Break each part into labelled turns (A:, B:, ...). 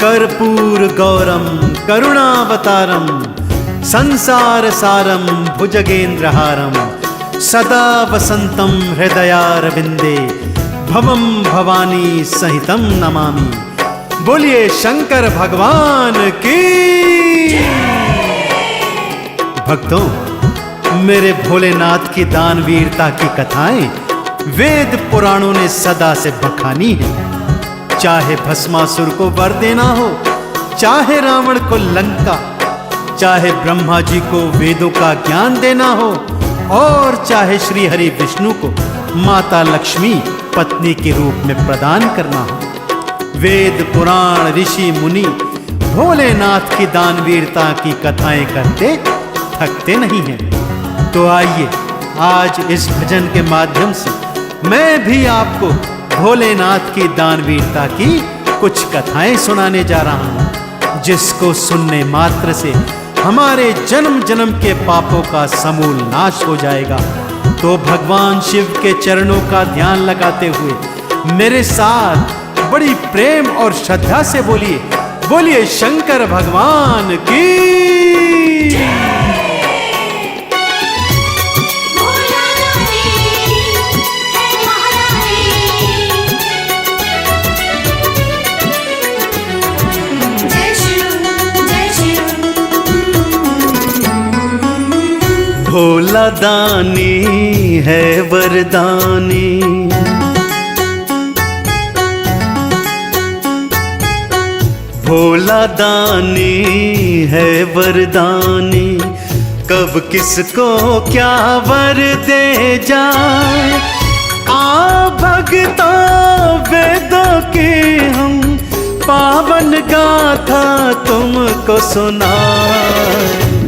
A: कर्पूर गौरम करुणावतारम संसार सारम भुजगेंद्रहारम सदा वसंतम हृदयारविंदे भवम भवानी सहितम नमामि। बोलिए शंकर भगवान की। भक्तों, मेरे भोलेनाथ की दानवीरता की कथाएं वेद पुराणों ने सदा से बखानी है। चाहे भस्मासुर को वर देना हो, चाहे रावण को लंका, चाहे ब्रह्मा जी को वेदों का ज्ञान देना हो, और चाहे श्री हरि विष्णु को माता लक्ष्मी पत्नी के रूप में प्रदान करना हो, वेद पुराण ऋषि मुनि भोलेनाथ की दानवीरता की कथाएं करते थकते नहीं हैं। तो आइए आज इस भजन के माध्यम से मैं भी आपको भोलेनाथ की दानवीरता की कुछ कथाएं सुनाने जा रहा हूं, जिसको सुनने मात्र से हमारे जन्म जन्म के पापों का समूल नाश हो जाएगा। तो भगवान शिव के चरणों का ध्यान लगाते हुए मेरे साथ बड़ी प्रेम और श्रद्धा से बोलिए, बोलिए शंकर भगवान की। भोला दानी है वरदानी, भोला दानी है वरदानी, कब किसको क्या वर दे जाए। आ भक्तों वेदों की हम पावन गाथा तुमको सुनाए।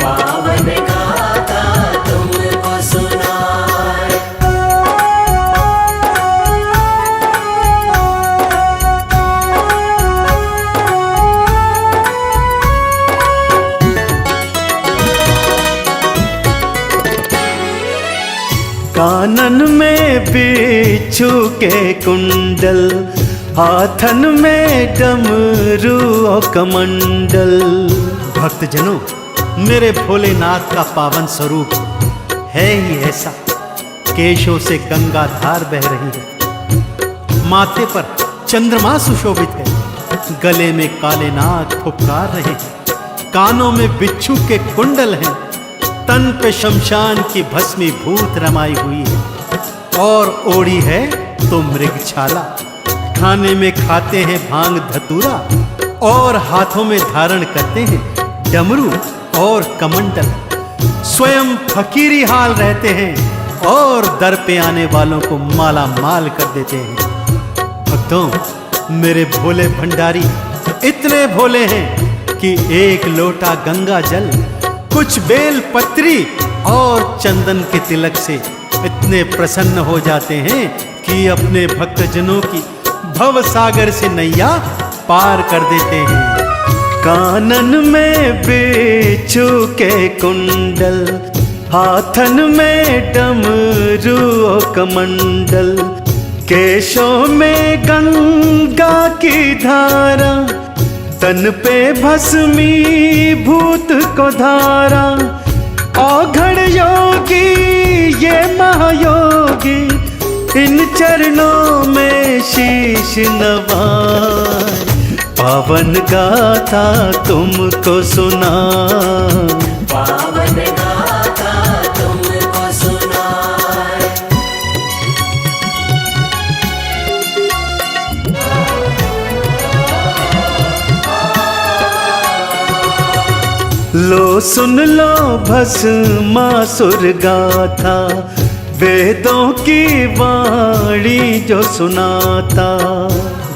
A: पावन गाथा तुमको सुनाए। कानन में बिच्छू के कुंडल, हाथन में डमरू और कमंडल। भक्तजनों, मेरे भोलेनाथ का पावन स्वरूप है ही ऐसा। केशों से गंगा धार बह रही है, माथे पर चंद्रमा सुशोभित है, गले में काले नाग फुफकार रहे हैं, कानों में बिच्छू के कुंडल हैं, तन पे शमशान की भस्मीभूत रमाई हुई है, और ओढ़ी है तो मृगछाला। खाने में खाते हैं भांग धतूरा, और हाथों में धारण करते हैं डमरू और कमंडल। स्वयं फकीरी हाल रहते हैं और दर पे आने वालों को माला माल कर देते हैं। भक्तों, मेरे भोले भंडारी इतने भोले हैं कि एक लोटा गंगा जल, कुछ बेल पत्री और चंदन के तिलक से इतने प्रसन्न हो जाते हैं कि अपने भक्तजनों की भव सागर से नैया पार कर देते हैं। कानन में बिच्छू के कुंडल, हाथन में डमरू और कमंडल, केशों में गंगा की धारा, तन पे भस्मीभूत को धारा। औघड़ योगी ये महायोगी, इन चरणों में शीश नवाए। पावन गाथा तुमको सुना, पावन गाथा तुमको सुनाए। लो सुन लो भस्मासुर गाथा, वेदों की वाणी जो सुनाता।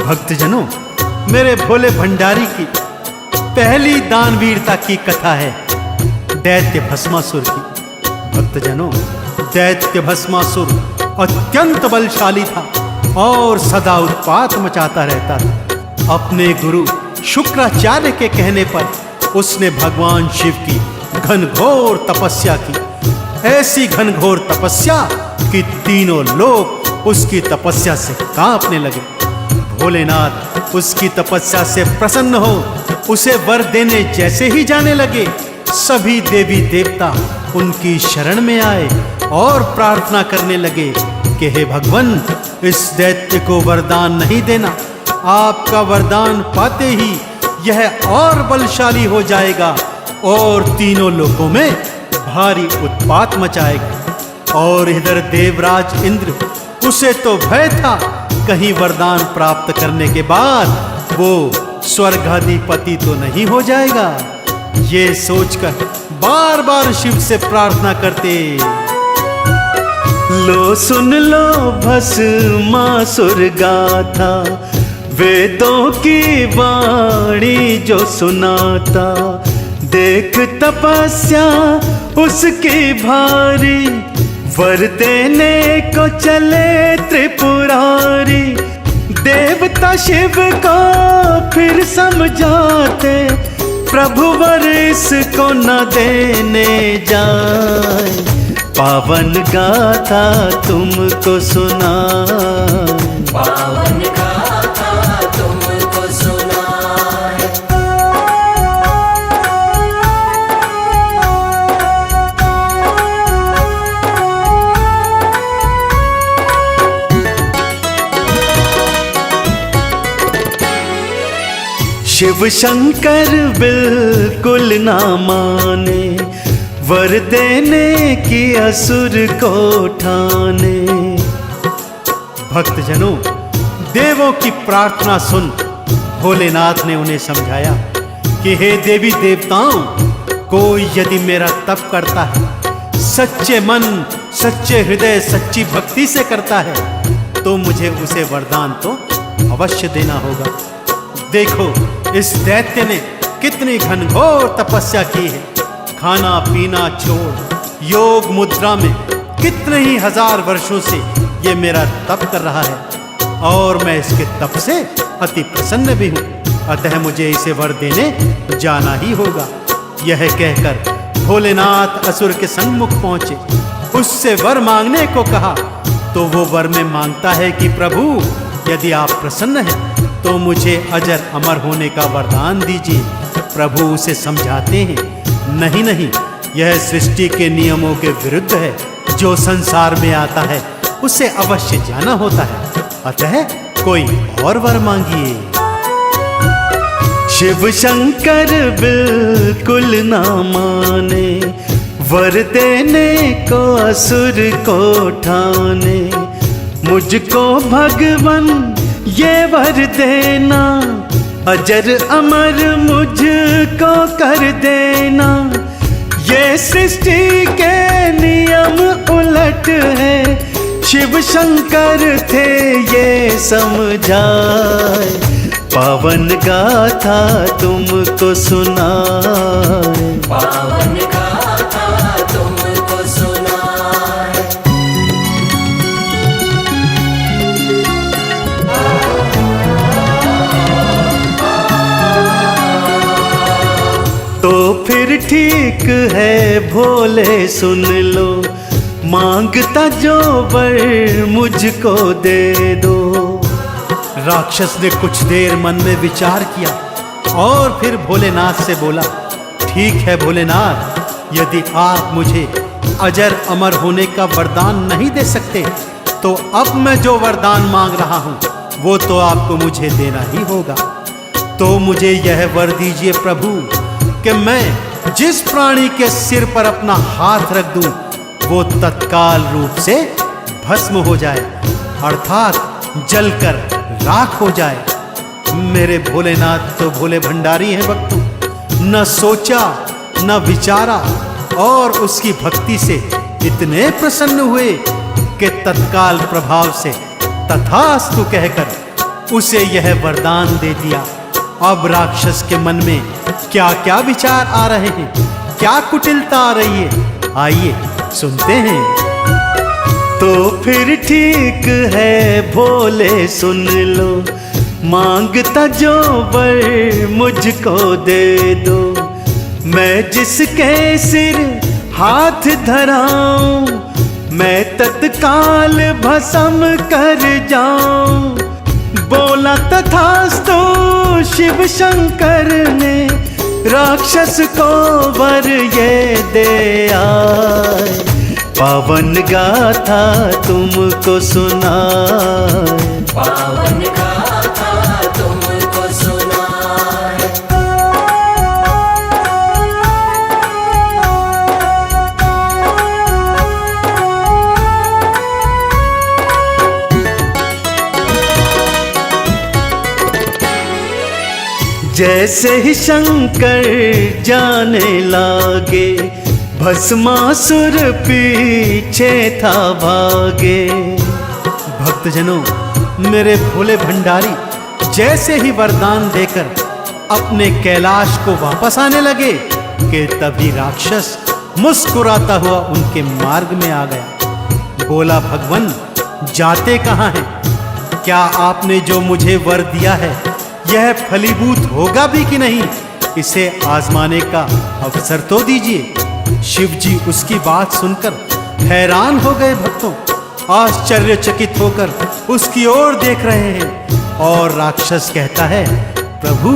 A: भक्तजनों, मेरे भोले भंडारी की पहली दानवीरता की कथा है दैत्य भस्मासुर की। भक्तजनों, दैत्य भस्मासुर अत्यंत बलशाली था और सदा उत्पात मचाता रहता था। अपने गुरु शुक्राचार्य के कहने पर उसने भगवान शिव की घनघोर तपस्या की। ऐसी घनघोर तपस्या कि तीनों लोग उसकी तपस्या से कांपने लगे। भोलेनाथ उसकी तपस्या से प्रसन्न हो उसे वर देने जैसे ही जाने लगे, सभी देवी देवता उनकी शरण में आए और प्रार्थना करने लगे कि हे भगवान, इस दैत्य को वरदान नहीं देना। आपका वरदान पाते ही यह और बलशाली हो जाएगा और तीनों लोकों में भारी उत्पात मचाएगा। और इधर देवराज इंद्र, उसे तो भय था कहीं वरदान प्राप्त करने के बाद वो स्वर्गाधिपति तो नहीं हो जाएगा। ये सोचकर बार बार शिव से प्रार्थना करते। लो सुन लो भस्मासुर गाथा, वेदों की वाणी जो सुनाता, देख तपस्या उसकी भारी, वर देने को चले त्रिपुरारी। देवता शिव को फिर समझाते, प्रभु वर इसको न देने जाए। पावन गाथा तुमको सुना,
B: पावन गाथा तुमको सुनाए।
A: शिव शंकर बिल्कुल ना माने, वर देने की असुर को ठाने। भक्तजनों, देवों की प्रार्थना सुन भोलेनाथ ने उन्हें समझाया कि हे देवी देवताओं, कोई यदि मेरा तप करता है, सच्चे मन, सच्चे हृदय, सच्ची भक्ति से करता है, तो मुझे उसे वरदान तो अवश्य देना होगा। देखो, इस दैत्य ने कितनी घनघोर तपस्या की है। खाना पीना छोड़ योग मुद्रा में कितने ही हजार वर्षों से ये मेरा तप कर रहा है और मैं इसके तप से अति प्रसन्न भी हूँ। अतः मुझे इसे वर देने जाना ही होगा। यह कहकर भोलेनाथ असुर के सन्मुख पहुंचे, उससे वर मांगने को कहा। तो वो वर में मांगता है कि प्रभु, यदि आप प्रसन्न हैं तो मुझे अजर अमर होने का वरदान दीजिए। प्रभु उसे समझाते हैं, नहीं नहीं, यह सृष्टि के नियमों के विरुद्ध है। जो संसार में आता है उसे अवश्य जाना होता है, अतः कोई और वर मांगिए। शिव शंकर बिल्कुल ना माने, वर देने को असुर को ठाने। मुझको भगवन ये वर देना, अजर अमर मुझको कर देना। ये सृष्टि के नियम उलट है, शिव शंकर थे ये समझाए। पावन गाथा तुमको सुनाए,
B: पावन गाथा तुमको सुनाए।
A: तो फिर ठीक है भोले सुन लो, मांगता जो वर मुझको दे दो। राक्षस ने कुछ देर मन में विचार किया और फिर भोलेनाथ से बोला, ठीक है भोलेनाथ, यदि आप मुझे अजर अमर होने का वरदान नहीं दे सकते, तो अब मैं जो वरदान मांग रहा हूँ वो तो आपको मुझे देना ही होगा। तो मुझे यह वर दीजिए प्रभु कि मैं जिस प्राणी के सिर पर अपना हाथ रख दूं वो तत्काल रूप से भस्म हो जाए, अर्थात जलकर राख हो जाए। मेरे भोलेनाथ तो भोले भंडारी हैं भक्तों, न सोचा न विचारा और उसकी भक्ति से इतने प्रसन्न हुए कि तत्काल प्रभाव से तथास्तु कहकर उसे यह वरदान दे दिया। अब राक्षस के मन में क्या क्या विचार आ रहे हैं, क्या कुटिलता आ रही है, आइए सुनते हैं। तो फिर ठीक है भोले सुन लो, मांगता जो वर मुझको दे दो। मैं जिसके सिर हाथ धराऊं, मैं तत्काल भस्म कर जाऊं। बोला तथास्तु शिव शंकर ने, राक्षस को वर ये दे आए। पावन गाथा तुमको सुनाए,
B: पावन गाथा तुमको सुनाए।
A: जैसे ही शंकर जाने लागे, भस्मासुर पीछे था भागे। भक्तजनों, मेरे भोले भंडारी जैसे ही वरदान देकर अपने कैलाश को वापस आने लगे कि तभी राक्षस मुस्कुराता हुआ उनके मार्ग में आ गया। बोला, भगवन जाते कहाँ हैं? क्या आपने जो मुझे वर दिया है यह फलीभूत होगा भी कि नहीं? इसे आजमाने का अवसर तो दीजिए। शिव जी उसकी बात सुनकर हैरान हो गए। भक्तों आश्चर्यचकित होकर उसकी ओर देख रहे हैं और राक्षस कहता है, प्रभु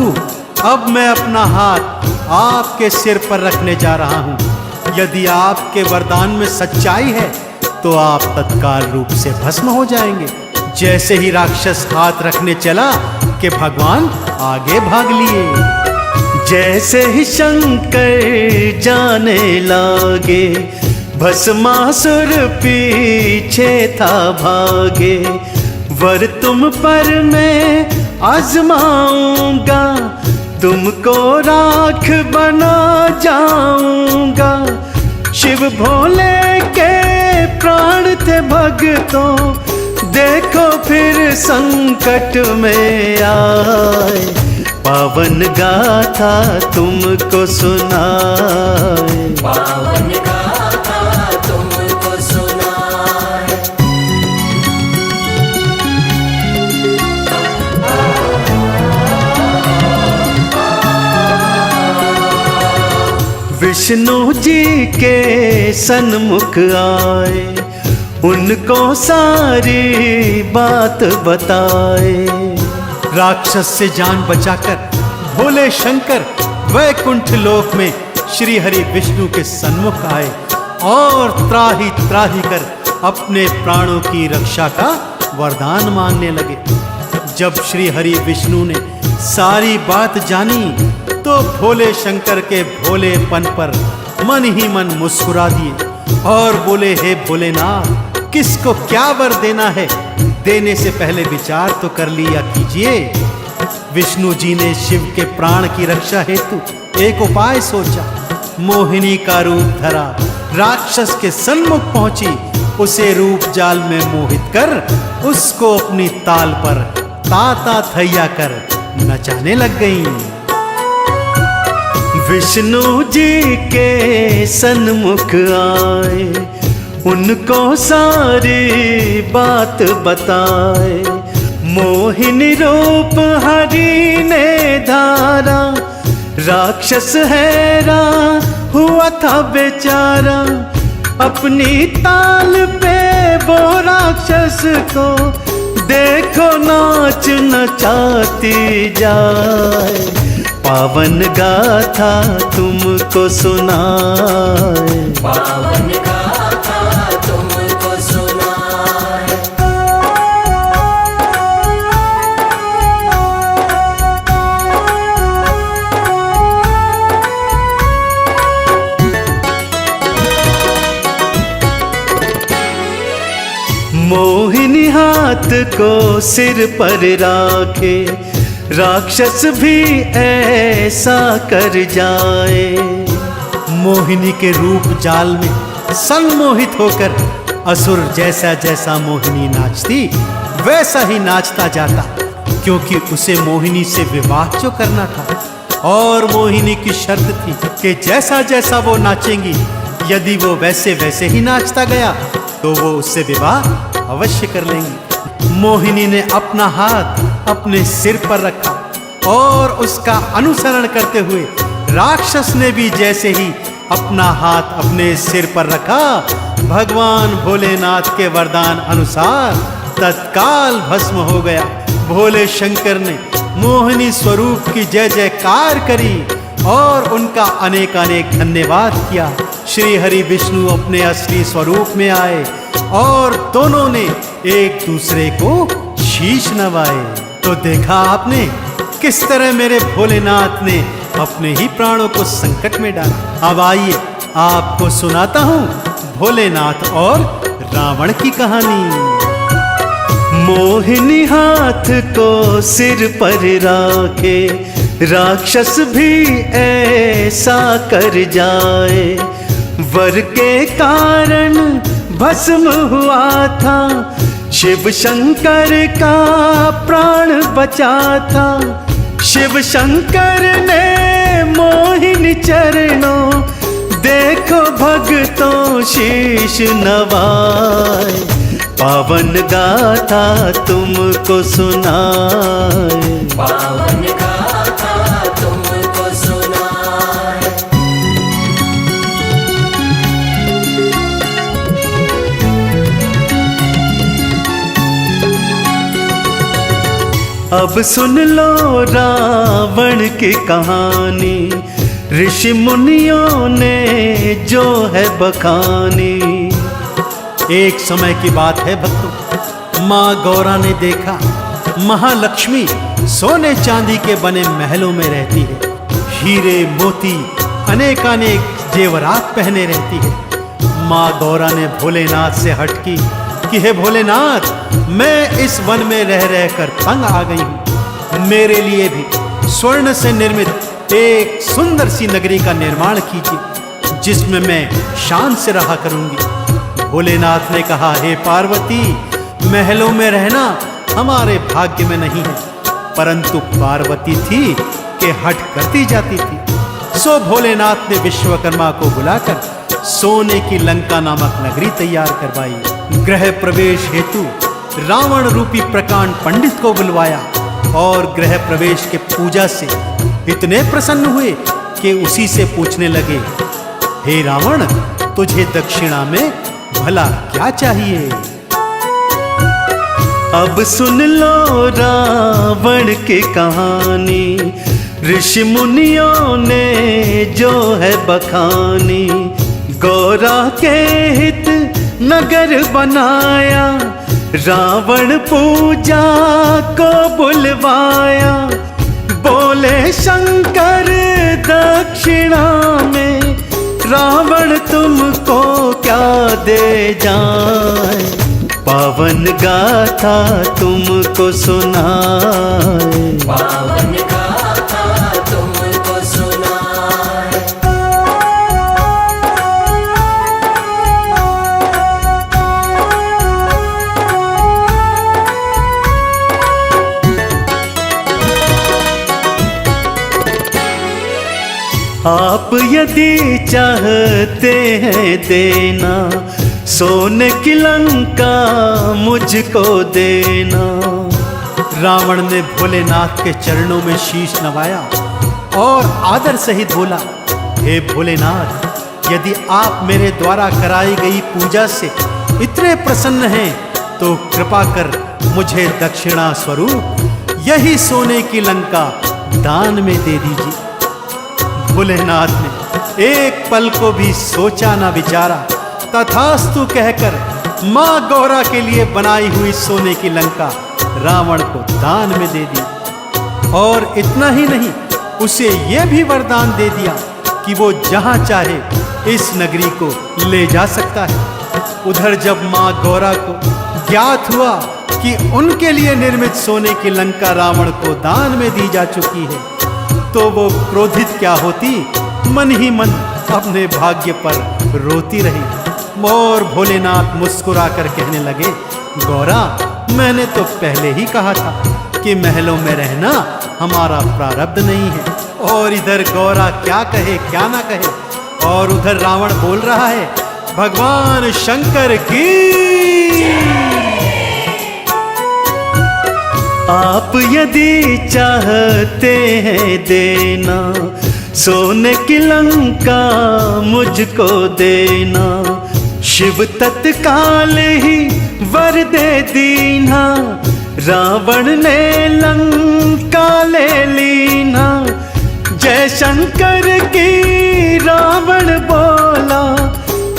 A: अब मैं अपना हाथ आपके सिर पर रखने जा रहा हूं। यदि आपके वरदान में सच्चाई है तो आप तत्काल रूप से भस्म हो जाएंगे। जैसे ही राक्षस हाथ रखने चला कि भगवान आगे भाग लिए। जैसे ही शंकर जाने लागे, भस्मासुर पीछे था भागे। वर तुम पर मैं आजमाऊंगा, तुमको राख बना जाऊंगा। शिव भोले के प्राण थे भक्तों, देखो फिर संकट में आए। पावन गाथा तुमको सुनाए,
B: पावन गाथा तुमको सुनाए।
A: विष्णु जी के सन्मुख आए, उनको सारी बात बताए। राक्षस से जान बचाकर भोले शंकर वैकुंठ लोक में श्री हरि विष्णु के सन्मुख आए और त्राही त्राही कर अपने प्राणों की रक्षा का वरदान मांगने लगे। जब श्री हरि विष्णु ने सारी बात जानी तो भोले शंकर के भोलेपन पर मन ही मन मुस्कुरा दिए और बोले, हे भोलेनाथ किसको क्या वर देना है, देने से पहले विचार तो कर लिया कीजिए। विष्णु जी ने शिव के प्राण की रक्षा हेतु एक उपाय सोचा। मोहिनी का रूप धरा, राक्षस के सन्मुख पहुंची, उसे रूप जाल में मोहित कर उसको अपनी ताल पर ताता थैया कर नचाने लग गईं। विष्णु जी के सन्मुख आए, उनको सारी बात बताए। मोहिनी रूप हरि ने धारा, राक्षस हैरान हुआ था बेचारा। अपनी ताल पे वो राक्षस को देखो नाच नचाती जाए। पावन गाथा तुमको सुनाए,
B: पावन गाथा तुमको सुनाए।
A: मोहिनी हाथ को सिर पर राखे, राक्षस भी ऐसा कर जाए। मोहिनी के रूप जाल में सम्मोहित होकर असुर जैसा जैसा मोहिनी नाचती वैसा ही नाचता जाता, क्योंकि उसे मोहिनी से विवाह जो करना था। और मोहिनी की शर्त थी कि जैसा जैसा वो नाचेंगी, यदि वो वैसे वैसे ही नाचता गया तो वो उससे विवाह अवश्य कर लेंगी। मोहिनी ने अपना हाथ अपने सिर पर रखा और उसका अनुसरण करते हुए राक्षस ने भी जैसे ही अपना हाथ अपने सिर पर रखा, भगवान भोलेनाथ के वरदान अनुसार तत्काल भस्म हो गया। भोले शंकर ने मोहिनी स्वरूप की जय जयकार करी और उनका अनेकानेक धन्यवाद किया। श्री हरि विष्णु अपने असली स्वरूप में आए और दोनों ने एक दूसरे को शीश नवाए। तो देखा आपने किस तरह मेरे भोलेनाथ ने अपने ही प्राणों को संकट में डाला। अब आइए आपको सुनाता हूँ भोलेनाथ और रावण की कहानी। मोहिनी हाथ को सिर पर राखे, राक्षस भी ऐसा कर जाए। वर के कारण भस्म हुआ था, शिव शंकर का प्राण बचा था। शिव शंकर ने मोहिनी चरणों, देखो भक्तों शीश नवाए। पावन गाथा तुमको सुनाए,
B: पावन गाथा तुमको सुनाए।
A: अब सुन लो रावण की कहानी, ऋषि मुनियों ने जो है बखानी। एक समय की बात है भक्तों, माँ गौरा ने देखा महालक्ष्मी सोने चांदी के बने महलों में रहती है, हीरे मोती अनेकानेक जेवरात पहने रहती है। माँ गौरा ने भोलेनाथ से हट की कि हे भोलेनाथ, मैं इस वन में रह रहकर तंग आ गई हूँ, मेरे लिए भी स्वर्ण से निर्मित एक सुंदर सी नगरी का निर्माण कीजिए जिसमें मैं शान से रहा करूंगी। भोलेनाथ ने कहा, हे पार्वती, महलों में रहना हमारे भाग्य में नहीं है। परंतु पार्वती थी कि हट करती जाती थी। सो भोलेनाथ ने विश्वकर्मा को बुलाकर सोने की लंका नामक नगरी तैयार करवाई। गृह प्रवेश हेतु रावण रूपी प्रकांड पंडित को बुलवाया और गृह प्रवेश के पूजा से इतने प्रसन्न हुए कि उसी से पूछने लगे, हे रावण, तुझे दक्षिणा में भला क्या चाहिए? अब सुन लो रावण की कहानी, ऋषि मुनियों ने जो है बखानी। गौरा के हित नगर बनाया, रावण पूजा को बुलवाया। बोले शंकर दक्षिणा में, रावण तुमको क्या दे जाए? पावन गाथा तुमको सुनाए,
B: पावन गाथा तुमको सुनाए।
A: आप यदि चाहते हैं देना, सोने की लंका मुझको देना। रावण ने भोलेनाथ के चरणों में शीश नवाया और आदर सहित बोला, हे भोलेनाथ, यदि आप मेरे द्वारा कराई गई पूजा से इतने प्रसन्न हैं तो कृपा कर मुझे दक्षिणा स्वरूप यही सोने की लंका दान में दे दीजिए। भोलेनाथ ने एक पल को भी सोचा न विचारा, तथास्तु कहकर माँ गौरा के लिए बनाई हुई सोने की लंका रावण को दान में दे दी। और इतना ही नहीं, उसे यह भी वरदान दे दिया कि वो जहां चाहे इस नगरी को ले जा सकता है। उधर जब माँ गौरा को ज्ञात हुआ कि उनके लिए निर्मित सोने की लंका रावण को दान में दी जा चुकी है, तो वो क्रोधित क्या होती, मन ही मन अपने भाग्य पर रोती रही। और भोलेनाथ मुस्कुराकर कहने लगे, गौरा, मैंने तो पहले ही कहा था कि महलों में रहना हमारा प्रारब्ध नहीं है। और इधर गौरा क्या कहे क्या ना कहे, और उधर रावण बोल रहा है, भगवान शंकर की। आप यदि चाहते हैं देना, सोने की लंका मुझको देना। शिव तत्काल ही वर दे दीना, रावण ने लंका ले ली ना, जय शंकर की रावण बोला,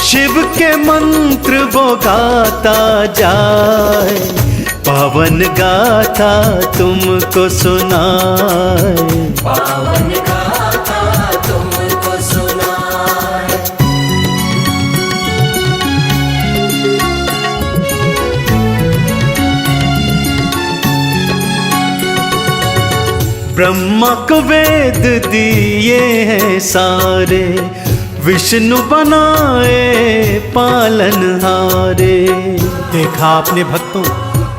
A: शिव के मंत्र वो गाता जाए, पावन गाथा तुमको सुनाए।
B: पावन गाथा तुमको सुनाए।
A: ब्रह्मा को वेद दिए हैं सारे, विष्णु बनाए पालनहारे। देखा आपने भक्तों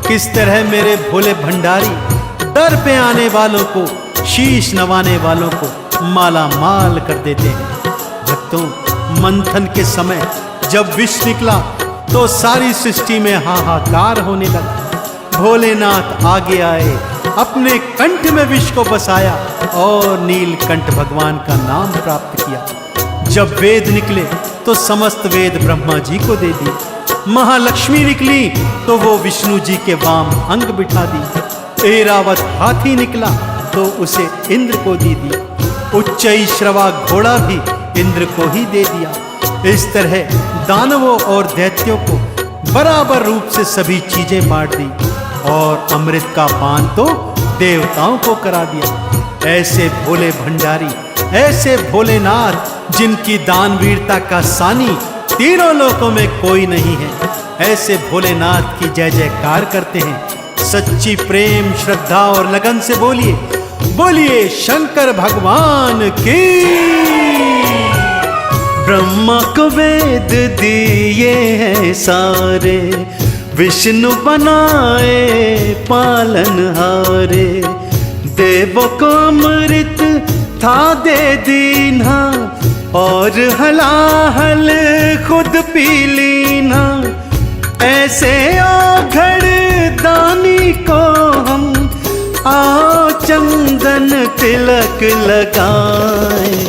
A: किस तरह मेरे भोले भंडारी दर पे आने वालों को, शीश नवाने वालों को माला माल कर देते हैं। भक्तों, मंथन के समय जब विष निकला तो सारी सृष्टि में हाहाकार होने लगा। भोलेनाथ आगे आए, अपने कंठ में विष को बसाया और नीलकंठ भगवान का नाम प्राप्त किया। जब वेद निकले तो समस्त वेद ब्रह्मा जी को दे दिए। महालक्ष्मी निकली तो वो विष्णु जी के वाम अंग बिठा दी। ऐरावत हाथी निकला तो उसे इंद्र को दे दिया। उच्चैश्रवा घोड़ा भी इंद्र को ही दे दिया। इस तरह दानवों और दैत्यों को बराबर रूप से सभी चीजें बांट दी और अमृत का पान तो देवताओं को करा दिया। ऐसे भोले भंडारी, ऐसे भोलेनाथ जिनकी दानवीरता का सानी तीनों लोकों में कोई नहीं है, ऐसे भोलेनाथ की जय जयकार करते हैं। सच्ची प्रेम, श्रद्धा और लगन से बोलिए, बोलिए शंकर भगवान की। ब्रह्मा को वेद दिए हैं सारे, विष्णु बनाए पालनहारे। देवों को अमृत था दे दीना और हलाहल खुद पी लीना। ऐसे औघड़ दानी को हम आओ चंदन तिलक लगाएं।